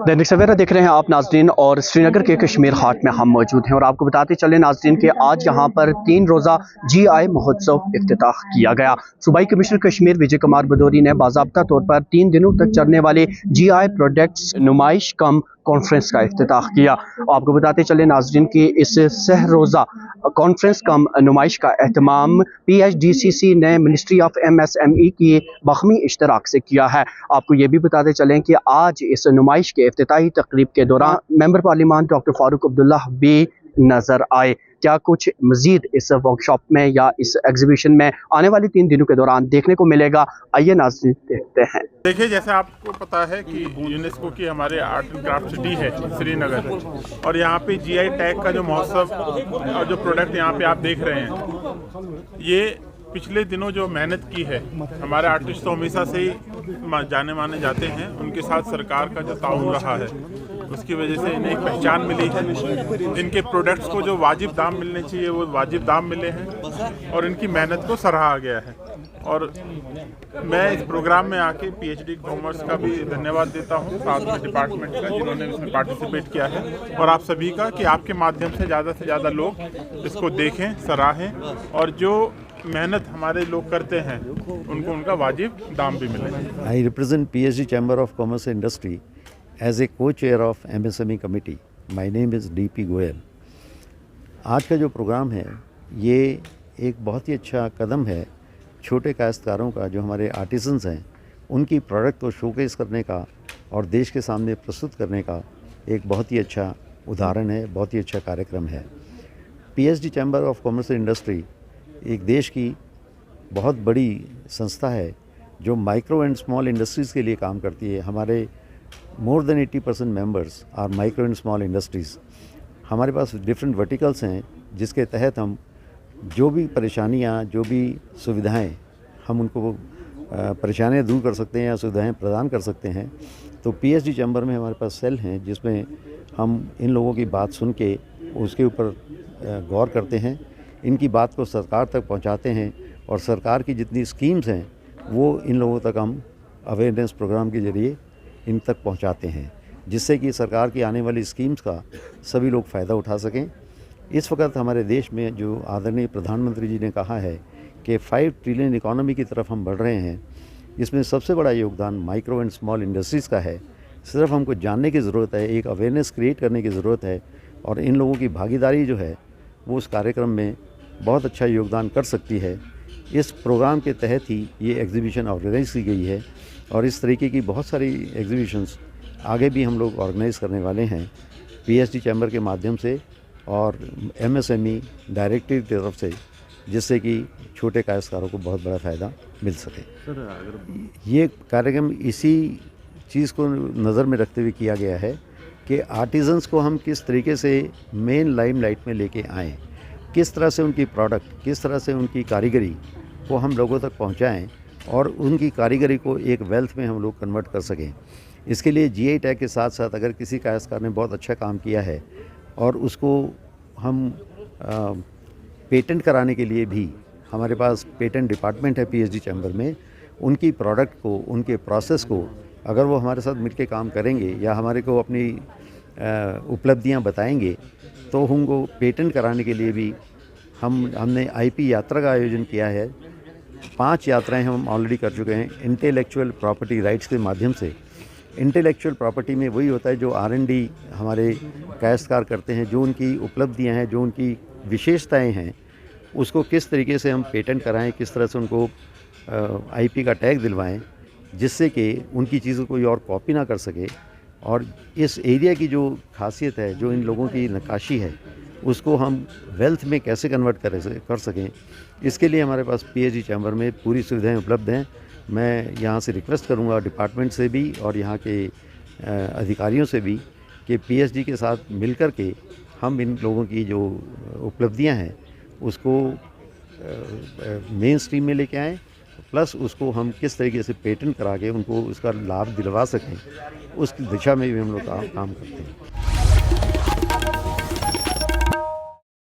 दैनिक सवेरा देख रहे हैं आप नाजरीन, और श्रीनगर के कश्मीर हाट में हम मौजूद हैं और आपको बताते चले नाजरीन कि आज यहाँ पर 3 रोज़ा GI महोत्सव इफ्तिताह किया गया। सूबाई कमिश्नर कश्मीर विजय कुमार भदौरी ने बाज़ाब्ता तौर पर 3 दिनों तक चलने वाले GI प्रोडक्ट्स नुमाइश कम कॉन्फ्रेंस का इफ्तिताह किया। आपको बताते चले नाजरीन कि इस सह रोज़ा कॉन्फ्रेंस कम नुमाइश का एहतमाम PHDCC ने मिनिस्ट्री ऑफ MSME की बाहमी इश्तराक से किया है। आपको ये भी बताते चलें कि आज इस नुमाइश के इफ्तिताही तकरीब के दौरान मेंबर पार्लियामान डॉक्टर फारूक अब्दुल्ला भी नजर आए। क्या कुछ मजीद इस वर्कशॉप में या इस एग्जीबिशन में आने वाले 3 दिनों के दौरान देखने को मिलेगा, आइए नाज़रीन देखते हैं। देखिए, जैसे आपको पता है कि यूनेस्को की हमारे आर्ट एंड क्राफ्ट सिटी है श्रीनगर, और यहाँ पे GI टैग का जो महोत्सव और जो प्रोडक्ट यहाँ पे आप देख रहे हैं, ये पिछले दिनों जो मेहनत की है, हमारे आर्टिस्ट तो हमेशा से ही जाने माने जाते हैं, उनके साथ सरकार का जो ताउन रहा है उसकी वजह से इन्हें एक पहचान मिली है। इनके प्रोडक्ट्स को जो वाजिब दाम मिलने चाहिए वो वाजिब दाम मिले हैं और इनकी मेहनत को सराहा गया है। और मैं इस प्रोग्राम में आके PhD कॉमर्स का भी धन्यवाद देता हूँ, साथ में डिपार्टमेंट का जिन्होंने इसमें पार्टिसिपेट किया है, और आप सभी का कि आपके माध्यम से ज़्यादा लोग इसको देखें, सराहें, और जो मेहनत हमारे लोग करते हैं उनको उनका वाजिब दाम भी मिले। I represent PhD chamber of commerce industry as a co-chair of MSME committee. My name is DP Goyal. आज का जो प्रोग्राम है ये एक बहुत ही अच्छा कदम है छोटे काश्तकारों का, जो हमारे आर्टिसंस हैं, उनकी प्रोडक्ट को शोकेस करने का और देश के सामने प्रस्तुत करने का एक बहुत ही अच्छा उदाहरण है, बहुत ही अच्छा कार्यक्रम है। PhD chamber of commerce industry एक देश की बहुत बड़ी संस्था है जो माइक्रो एंड स्मॉल इंडस्ट्रीज़ के लिए काम करती है। हमारे more than 80% members are micro and small industries. हमारे पास डिफरेंट वर्टिकल्स हैं जिसके तहत हम जो भी परेशानियां, जो भी सुविधाएं, हम उनको परेशानियां दूर कर सकते हैं या सुविधाएं प्रदान कर सकते हैं। तो PhD चैम्बर में हमारे पास सेल हैं जिसमें हम इन लोगों की बात सुन के उसके ऊपर गौर करते हैं, इनकी बात को सरकार तक पहुंचाते हैं, और सरकार की जितनी स्कीम्स हैं वो इन लोगों तक हम अवेयरनेस प्रोग्राम के ज़रिए इन तक पहुंचाते हैं, जिससे कि सरकार की आने वाली स्कीम्स का सभी लोग फ़ायदा उठा सकें। इस वक्त हमारे देश में जो आदरणीय प्रधानमंत्री जी ने कहा है कि 5 ट्रिलियन इकॉनमी की तरफ हम बढ़ रहे हैं, इसमें सबसे बड़ा योगदान माइक्रो एंड स्मॉल इंडस्ट्रीज़ का है। सिर्फ हमको जानने की ज़रूरत है, एक अवेयरनेस क्रिएट करने की ज़रूरत है, और इन लोगों की भागीदारी जो है वो उस कार्यक्रम में बहुत अच्छा योगदान कर सकती है। इस प्रोग्राम के तहत ही ये एग्जीबिशन ऑर्गेनाइज़ की गई है, और इस तरीके की बहुत सारी एग्जीबिशंस आगे भी हम लोग ऑर्गेनाइज़ करने वाले हैं PhD चैम्बर के माध्यम से और MSME डायरेक्टरी की तरफ से, जिससे कि छोटे काश्तकारों को बहुत बड़ा फ़ायदा मिल सके। ये कार्यक्रम इसी चीज़ को नज़र में रखते हुए किया गया है कि आर्टिजन्स को हम किस तरीके से मेन लाइमलाइट में लेके आएँ, किस तरह से उनकी प्रोडक्ट, किस तरह से उनकी कारीगरी को हम लोगों तक पहुंचाएं और उनकी कारीगरी को एक वेल्थ में हम लोग कन्वर्ट कर सकें। इसके लिए GI टैग के साथ साथ अगर किसी काश्तकार ने बहुत अच्छा काम किया है और उसको हम पेटेंट कराने के लिए भी हमारे पास पेटेंट डिपार्टमेंट है PhD चैम्बर में, उनकी प्रोडक्ट को, उनके प्रोसेस को अगर वो हमारे साथ मिलकर काम करेंगे या हमारे को अपनी उपलब्धियां बताएंगे, तो उनको पेटेंट कराने के लिए भी हमने IP यात्रा का आयोजन किया है। 5 यात्राएं हम ऑलरेडी कर चुके हैं इंटेलेक्चुअल प्रॉपर्टी राइट्स के माध्यम से। इंटेलेक्चुअल प्रॉपर्टी में वही होता है जो R&D हमारे काश्तकार करते हैं, जो उनकी उपलब्धियां हैं, जो उनकी विशेषताएं हैं, उसको किस तरीके से हम पेटेंट कराएं, किस तरह से उनको IP का टैग दिलवाएं, जिससे कि उनकी चीज़ों कोई और कॉपी ना कर सके। और इस एरिया की जो खासियत है, जो इन लोगों की नक्काशी है, उसको हम वेल्थ में कैसे कन्वर्ट कर सकें, इसके लिए हमारे पास PhD चैम्बर में पूरी सुविधाएं उपलब्ध हैं। मैं यहाँ से रिक्वेस्ट करूँगा डिपार्टमेंट से भी और यहाँ के अधिकारियों से भी कि PhD के साथ मिलकर के हम इन लोगों की जो उपलब्धियाँ हैं उसको मेन स्ट्रीम में लेके आएँ, प्लस उसको हम किस तरीके से पेटेंट करा के उनको उसका लाभ दिलवा सकें, उस दिशा में भी हम लोग काम करते हैं।